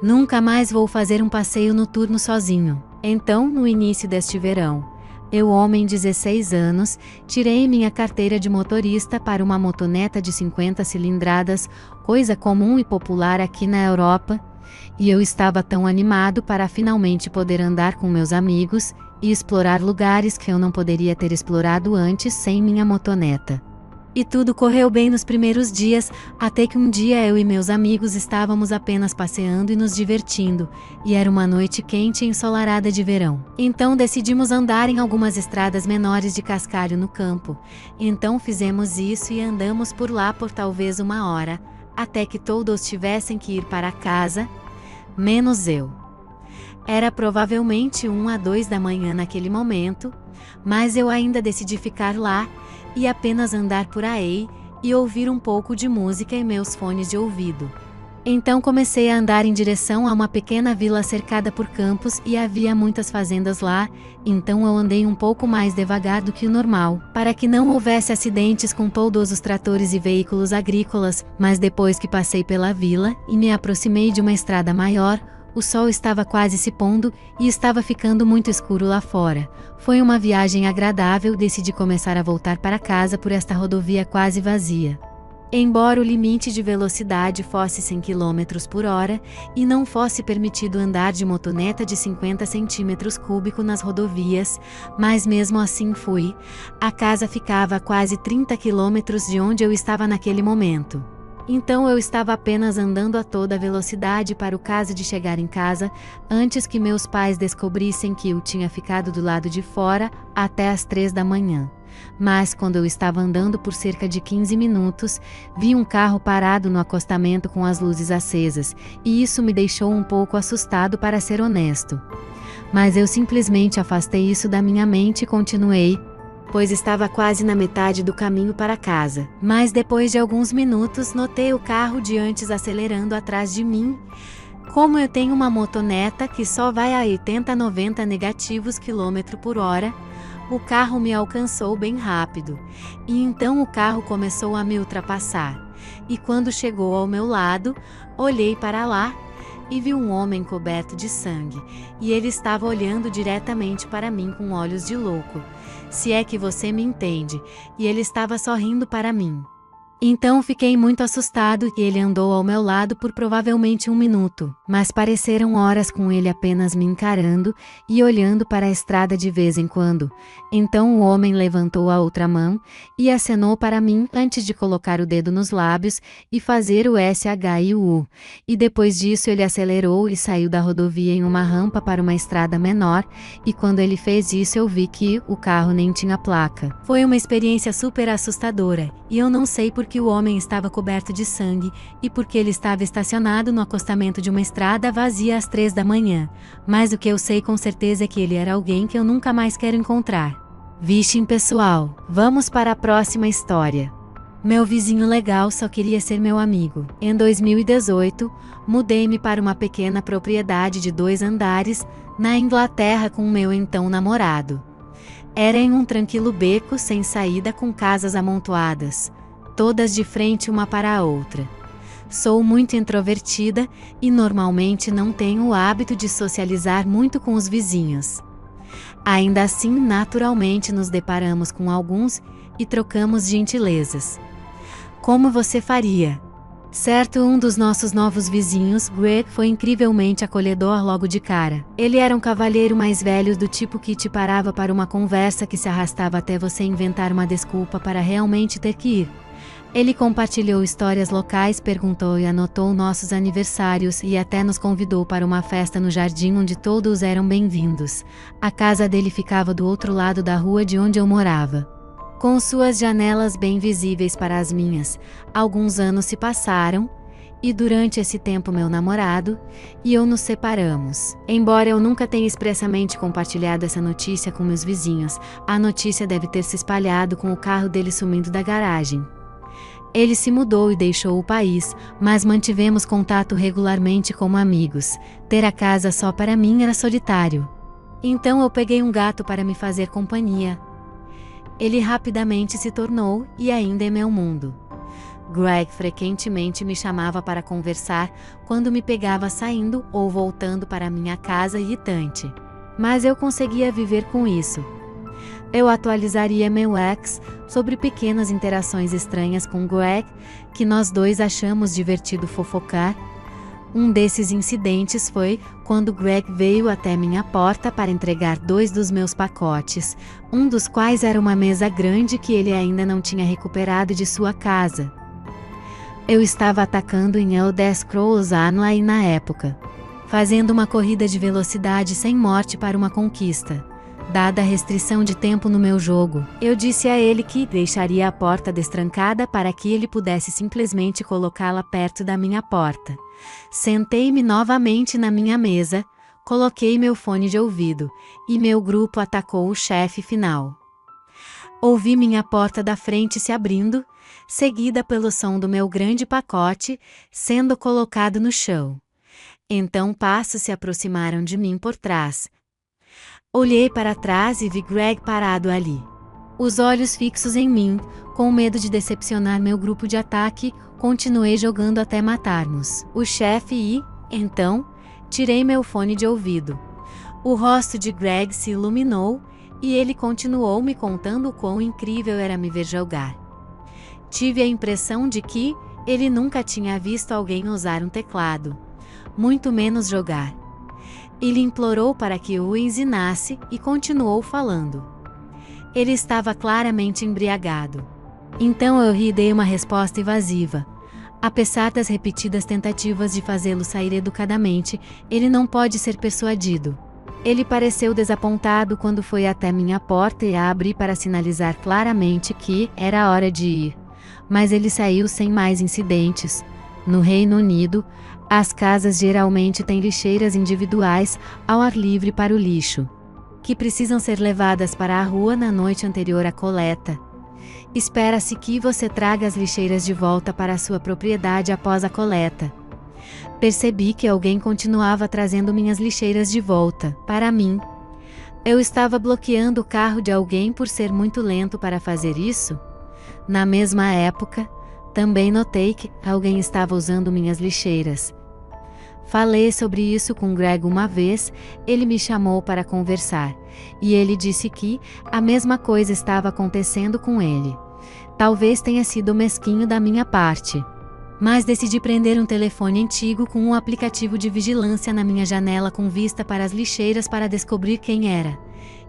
Nunca mais vou fazer um passeio noturno sozinho. Então, no início deste verão, eu, homem de 16 anos, tirei minha carteira de motorista para uma motoneta de 50 cilindradas, coisa comum e popular aqui na Europa, e eu estava tão animado para finalmente poder andar com meus amigos e explorar lugares que eu não poderia ter explorado antes sem minha motoneta. E tudo correu bem nos primeiros dias, até que um dia eu e meus amigos estávamos apenas passeando e nos divertindo, e era uma noite quente e ensolarada de verão. Então decidimos andar em algumas estradas menores de cascalho no campo. Então fizemos isso e andamos por lá por talvez 1 hora, até que todos tivessem que ir para casa, menos eu. Era provavelmente 1 a 2 da manhã naquele momento, mas eu ainda decidi ficar lá e apenas andar por aí e ouvir um pouco de música em meus fones de ouvido. Então comecei a andar em direção a uma pequena vila cercada por campos e havia muitas fazendas lá, então eu andei um pouco mais devagar do que o normal, para que não houvesse acidentes com todos os tratores e veículos agrícolas, mas depois que passei pela vila e me aproximei de uma estrada maior, o sol estava quase se pondo e estava ficando muito escuro lá fora. Foi uma viagem agradável, decidi começar a voltar para casa por esta rodovia quase vazia. Embora o limite de velocidade fosse 100 km por hora e não fosse permitido andar de motoneta de 50 cm3 nas rodovias, mas mesmo assim fui. A casa ficava a quase 30 km de onde eu estava naquele momento. Então eu estava apenas andando a toda velocidade para o caso de chegar em casa, antes que meus pais descobrissem que eu tinha ficado do lado de fora até as 3 da manhã. Mas quando eu estava andando por cerca de 15 minutos, vi um carro parado no acostamento com as luzes acesas, e isso me deixou um pouco assustado, para ser honesto. Mas eu simplesmente afastei isso da minha mente e continuei, pois estava quase na metade do caminho para casa. Mas depois de alguns minutos notei o carro de antes acelerando atrás de mim. Como eu tenho uma motoneta que só vai a 80 a 90 negativos km por hora, o carro me alcançou bem rápido. E então o carro começou a me ultrapassar. E quando chegou ao meu lado, olhei para lá e vi um homem coberto de sangue, e ele estava olhando diretamente para mim com olhos de louco, se é que você me entende, e ele estava sorrindo para mim. Então fiquei muito assustado e ele andou ao meu lado por provavelmente 1 minuto, mas pareceram horas com ele apenas me encarando e olhando para a estrada de vez em quando. Então o homem levantou a outra mão e acenou para mim antes de colocar o dedo nos lábios e fazer o SH e o U. E depois disso ele acelerou e saiu da rodovia em uma rampa para uma estrada menor, e quando ele fez isso eu vi que o carro nem tinha placa. Foi uma experiência super assustadora, e eu não sei por que o homem estava coberto de sangue e porque ele estava estacionado no acostamento de uma estrada vazia às 3 da manhã, mas o que eu sei com certeza é que ele era alguém que eu nunca mais quero encontrar. Vixe, pessoal, vamos para a próxima história. Meu vizinho legal só queria ser meu amigo. Em 2018, mudei-me para uma pequena propriedade de 2 andares, na Inglaterra, com meu então namorado. Era em um tranquilo beco sem saída com casas amontoadas, todas de frente uma para a outra. Sou muito introvertida e normalmente não tenho o hábito de socializar muito com os vizinhos. Ainda assim, naturalmente nos deparamos com alguns e trocamos gentilezas. Como você faria? Certo, um dos nossos novos vizinhos, Greg, foi incrivelmente acolhedor logo de cara. Ele era um cavalheiro mais velho, do tipo que te parava para uma conversa que se arrastava até você inventar uma desculpa para realmente ter que ir. Ele compartilhou histórias locais, perguntou e anotou nossos aniversários e até nos convidou para uma festa no jardim onde todos eram bem-vindos. A casa dele ficava do outro lado da rua de onde eu morava, com suas janelas bem visíveis para as minhas. Alguns anos se passaram, e durante esse tempo meu namorado e eu nos separamos. Embora eu nunca tenha expressamente compartilhado essa notícia com meus vizinhos, a notícia deve ter se espalhado com o carro dele sumindo da garagem. Ele se mudou e deixou o país, mas mantivemos contato regularmente como amigos. Ter a casa só para mim era solitário. Então eu peguei um gato para me fazer companhia. Ele rapidamente se tornou, e ainda é meu mundo. Greg frequentemente me chamava para conversar quando me pegava saindo ou voltando para minha casa irritante. Mas eu conseguia viver com isso. Eu atualizaria meu ex sobre pequenas interações estranhas com Greg, que nós dois achamos divertido fofocar. Um desses incidentes foi quando Greg veio até minha porta para entregar 2 dos meus pacotes, um dos quais era uma mesa grande que ele ainda não tinha recuperado de sua casa. Eu estava atacando em Elder Scrolls Online na época, fazendo uma corrida de velocidade sem morte para uma conquista. Dada a restrição de tempo no meu jogo, eu disse a ele que deixaria a porta destrancada para que ele pudesse simplesmente colocá-la perto da minha porta. Sentei-me novamente na minha mesa, coloquei meu fone de ouvido, e meu grupo atacou o chefe final. Ouvi minha porta da frente se abrindo, seguida pelo som do meu grande pacote sendo colocado no chão. Então passos se aproximaram de mim por trás. Olhei para trás e vi Greg parado ali. Os olhos fixos em mim, com medo de decepcionar meu grupo de ataque, continuei jogando até matarmos o chefe e, então, tirei meu fone de ouvido. O rosto de Greg se iluminou, e ele continuou me contando o quão incrível era me ver jogar. Tive a impressão de que ele nunca tinha visto alguém usar um teclado, muito menos jogar. Ele implorou para que eu o ensinasse e continuou falando. Ele estava claramente embriagado. Então eu ri e dei uma resposta evasiva. Apesar das repetidas tentativas de fazê-lo sair educadamente, ele não pode ser persuadido. Ele pareceu desapontado quando foi até minha porta e a abri para sinalizar claramente que era hora de ir. Mas ele saiu sem mais incidentes. No Reino Unido, as casas geralmente têm lixeiras individuais ao ar livre para o lixo, que precisam ser levadas para a rua na noite anterior à coleta. Espera-se que você traga as lixeiras de volta para a sua propriedade após a coleta. Percebi que alguém continuava trazendo minhas lixeiras de volta para mim. Eu estava bloqueando o carro de alguém por ser muito lento para fazer isso? Na mesma época, também notei que alguém estava usando minhas lixeiras. Falei sobre isso com Greg uma vez, ele me chamou para conversar, e ele disse que a mesma coisa estava acontecendo com ele. Talvez tenha sido mesquinho da minha parte. Mas decidi prender um telefone antigo com um aplicativo de vigilância na minha janela com vista para as lixeiras para descobrir quem era.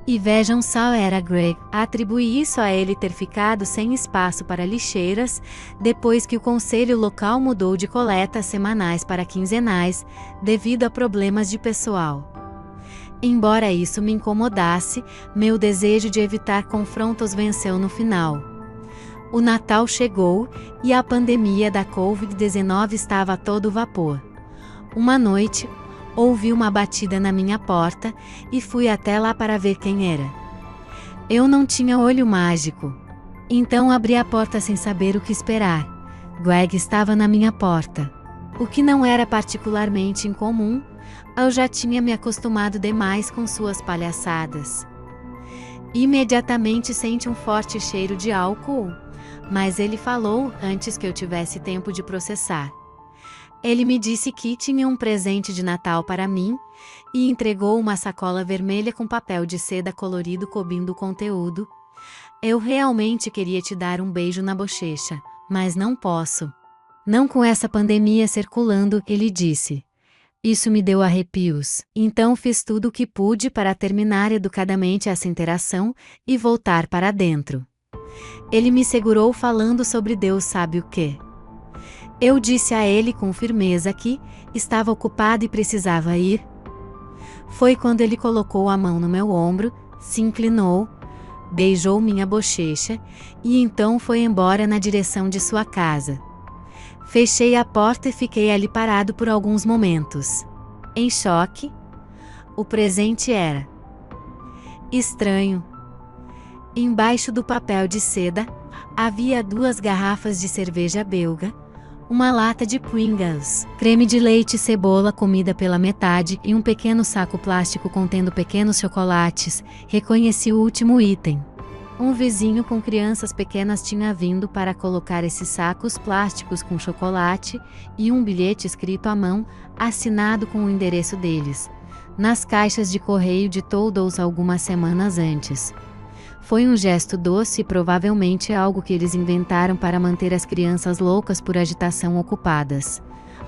E vejam só, era Greg. Atribuí isso a ele ter ficado sem espaço para lixeiras, depois que o conselho local mudou de coletas semanais para quinzenais, devido a problemas de pessoal. Embora isso me incomodasse, meu desejo de evitar confrontos venceu no final. O Natal chegou, e a pandemia da Covid-19 estava a todo vapor. Uma noite, ouvi uma batida na minha porta, e fui até lá para ver quem era. Eu não tinha olho mágico. Então abri a porta sem saber o que esperar. Greg estava na minha porta. O que não era particularmente incomum, eu já tinha me acostumado demais com suas palhaçadas. Imediatamente senti um forte cheiro de álcool, mas ele falou antes que eu tivesse tempo de processar. Ele me disse que tinha um presente de Natal para mim, e entregou uma sacola vermelha com papel de seda colorido cobrindo o conteúdo. Eu realmente queria te dar um beijo na bochecha, mas não posso. Não com essa pandemia circulando, ele disse. Isso me deu arrepios, então fiz tudo o que pude para terminar educadamente essa interação e voltar para dentro. Ele me segurou falando sobre Deus sabe o quê. Eu disse a ele com firmeza que estava ocupado e precisava ir. Foi quando ele colocou a mão no meu ombro, se inclinou, beijou minha bochecha e então foi embora na direção de sua casa. Fechei a porta e fiquei ali parado por alguns momentos. Em choque. O presente era estranho. Embaixo do papel de seda, havia 2 garrafas de cerveja belga, uma lata de Pringles, creme de leite e cebola comida pela metade e um pequeno saco plástico contendo pequenos chocolates. Reconheci o último item. Um vizinho com crianças pequenas tinha vindo para colocar esses sacos plásticos com chocolate e um bilhete escrito à mão, assinado com o endereço deles, nas caixas de correio de Todos algumas semanas antes. Foi um gesto doce e provavelmente algo que eles inventaram para manter as crianças loucas por agitação ocupadas.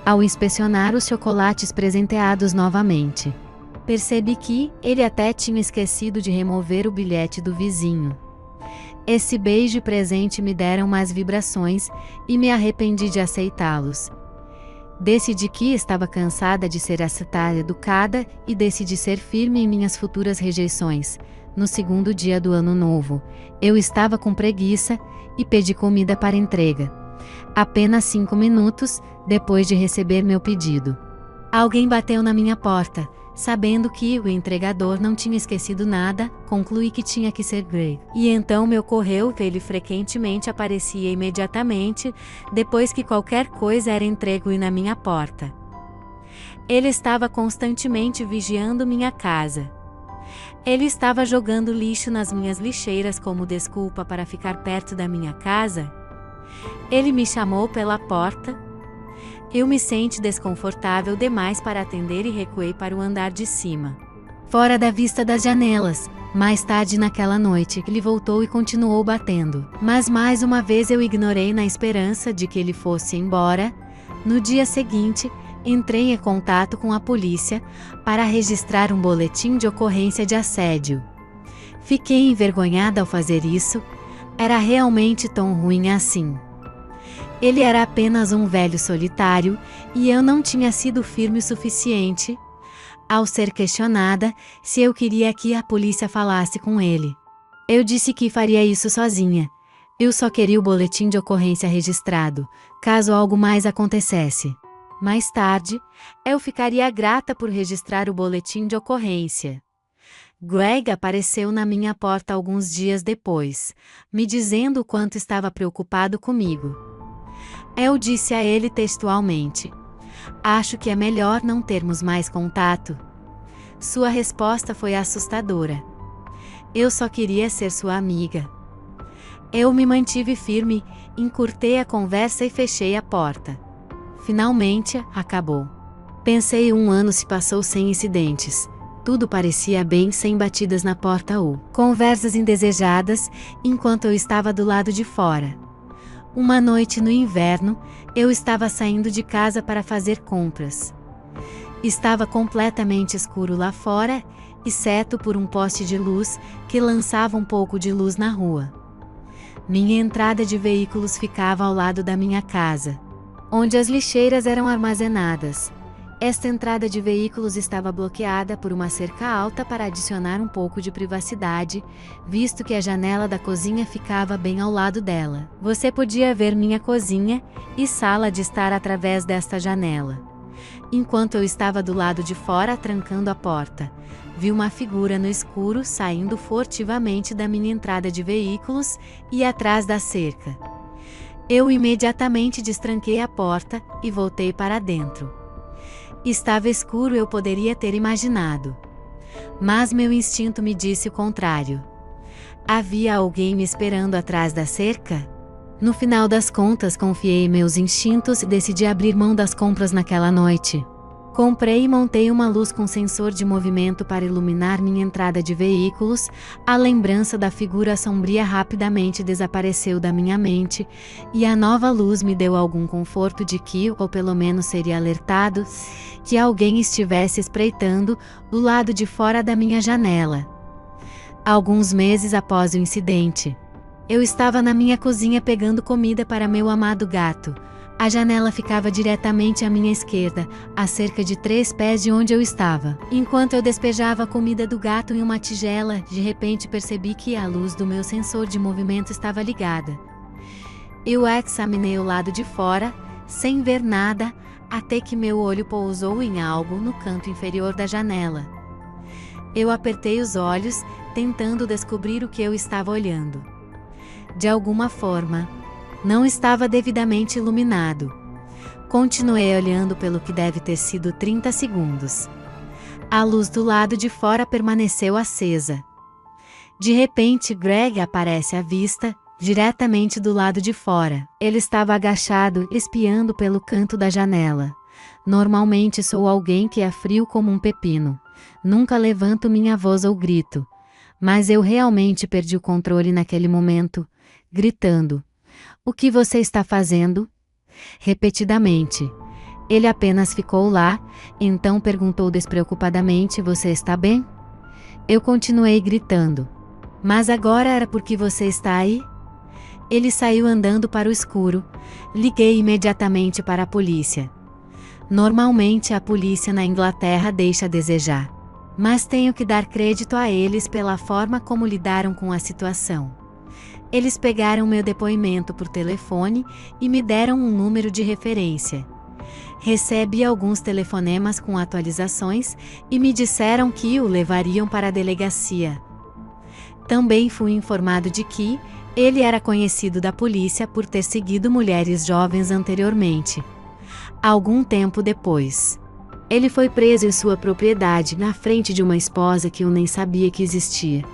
Ao inspecionar os chocolates presenteados novamente, percebi que ele até tinha esquecido de remover o bilhete do vizinho. Esse beijo e presente me deram mais vibrações e me arrependi de aceitá-los. Decidi que estava cansada de ser essa educada e decidi ser firme em minhas futuras rejeições. No segundo dia do ano novo, eu estava com preguiça e pedi comida para entrega. Apenas 5 minutos depois de receber meu pedido, alguém bateu na minha porta. Sabendo que o entregador não tinha esquecido nada, concluí que tinha que ser Greg. E então me ocorreu que ele frequentemente aparecia imediatamente depois que qualquer coisa era entregue na minha porta. Ele estava constantemente vigiando minha casa. Ele estava jogando lixo nas minhas lixeiras como desculpa para ficar perto da minha casa. Ele me chamou pela porta. Eu me senti desconfortável demais para atender e recuei para o andar de cima, fora da vista das janelas. Mais tarde naquela noite, ele voltou e continuou batendo, mas mais uma vez eu ignorei na esperança de que ele fosse embora. No dia seguinte, entrei em contato com a polícia para registrar um boletim de ocorrência de assédio. Fiquei envergonhada ao fazer isso. Era realmente tão ruim assim. Ele era apenas um velho solitário, e eu não tinha sido firme o suficiente. Ao ser questionada se eu queria que a polícia falasse com ele, eu disse que faria isso sozinha. Eu só queria o boletim de ocorrência registrado, caso algo mais acontecesse. Mais tarde, eu ficaria grata por registrar o boletim de ocorrência. Greg apareceu na minha porta alguns dias depois, me dizendo o quanto estava preocupado comigo. Eu disse a ele textualmente: "Acho que é melhor não termos mais contato." Sua resposta foi assustadora: "Eu só queria ser sua amiga." Eu me mantive firme, encurtei a conversa e fechei a porta. Finalmente, acabou. Pensei, 1 ano se passou sem incidentes. Tudo parecia bem, sem batidas na porta ou conversas indesejadas, enquanto eu estava do lado de fora. Uma noite no inverno, eu estava saindo de casa para fazer compras. Estava completamente escuro lá fora, exceto por um poste de luz que lançava um pouco de luz na rua. Minha entrada de veículos ficava ao lado da minha casa, onde as lixeiras eram armazenadas. Esta entrada de veículos estava bloqueada por uma cerca alta para adicionar um pouco de privacidade, visto que a janela da cozinha ficava bem ao lado dela. Você podia ver minha cozinha e sala de estar através desta janela. Enquanto eu estava do lado de fora trancando a porta, vi uma figura no escuro saindo furtivamente da minha entrada de veículos e atrás da cerca. Eu imediatamente destranquei a porta e voltei para dentro. Estava escuro, eu poderia ter imaginado. Mas meu instinto me disse o contrário. Havia alguém me esperando atrás da cerca? No final das contas, confiei em meus instintos e decidi abrir mão das compras naquela noite. Comprei e montei uma luz com sensor de movimento para iluminar minha entrada de veículos. A lembrança da figura sombria rapidamente desapareceu da minha mente, e a nova luz me deu algum conforto de que, ou pelo menos seria alertado, que alguém estivesse espreitando do lado de fora da minha janela. Alguns meses após o incidente, eu estava na minha cozinha pegando comida para meu amado gato. A janela ficava diretamente à minha esquerda, a cerca de 3 pés de onde eu estava. Enquanto eu despejava a comida do gato em uma tigela, de repente percebi que a luz do meu sensor de movimento estava ligada. Eu examinei o lado de fora, sem ver nada, até que meu olho pousou em algo no canto inferior da janela. Eu apertei os olhos, tentando descobrir o que eu estava olhando. De alguma forma, não estava devidamente iluminado. Continuei olhando pelo que deve ter sido 30 segundos. A luz do lado de fora permaneceu acesa. De repente, Greg aparece à vista, diretamente do lado de fora. Ele estava agachado, espiando pelo canto da janela. Normalmente sou alguém que é frio como um pepino. Nunca levanto minha voz ou grito. Mas eu realmente perdi o controle naquele momento, gritando: "O que você está fazendo?" Repetidamente. Ele apenas ficou lá, então perguntou despreocupadamente: "Você está bem?" Eu continuei gritando: "Mas agora era porque você está aí?" Ele saiu andando para o escuro. Liguei imediatamente para a polícia. Normalmente a polícia na Inglaterra deixa a desejar. Mas tenho que dar crédito a eles pela forma como lidaram com a situação. Eles pegaram meu depoimento por telefone e me deram um número de referência. Recebi alguns telefonemas com atualizações e me disseram que o levariam para a delegacia. Também fui informado de que ele era conhecido da polícia por ter seguido mulheres jovens anteriormente. Algum tempo depois, ele foi preso em sua propriedade, na frente de uma esposa que eu nem sabia que existia.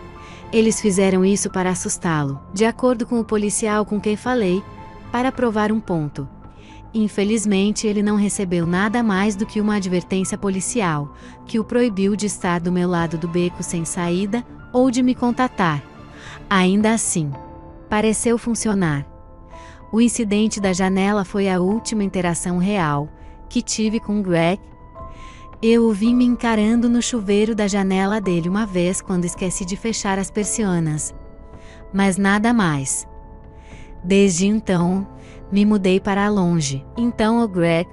Eles fizeram isso para assustá-lo, de acordo com o policial com quem falei, para provar um ponto. Infelizmente, ele não recebeu nada mais do que uma advertência policial, que o proibiu de estar do meu lado do beco sem saída ou de me contatar. Ainda assim, pareceu funcionar. O incidente da janela foi a última interação real que tive com Greg. Eu o vi me encarando no chuveiro da janela dele uma vez quando esqueci de fechar as persianas. Mas nada mais. Desde então, me mudei para longe. Então, Greg,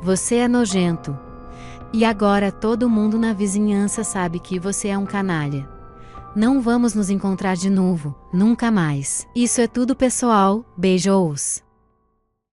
você é nojento. E agora todo mundo na vizinhança sabe que você é um canalha. Não vamos nos encontrar de novo, nunca mais. Isso é tudo, pessoal. Beijos.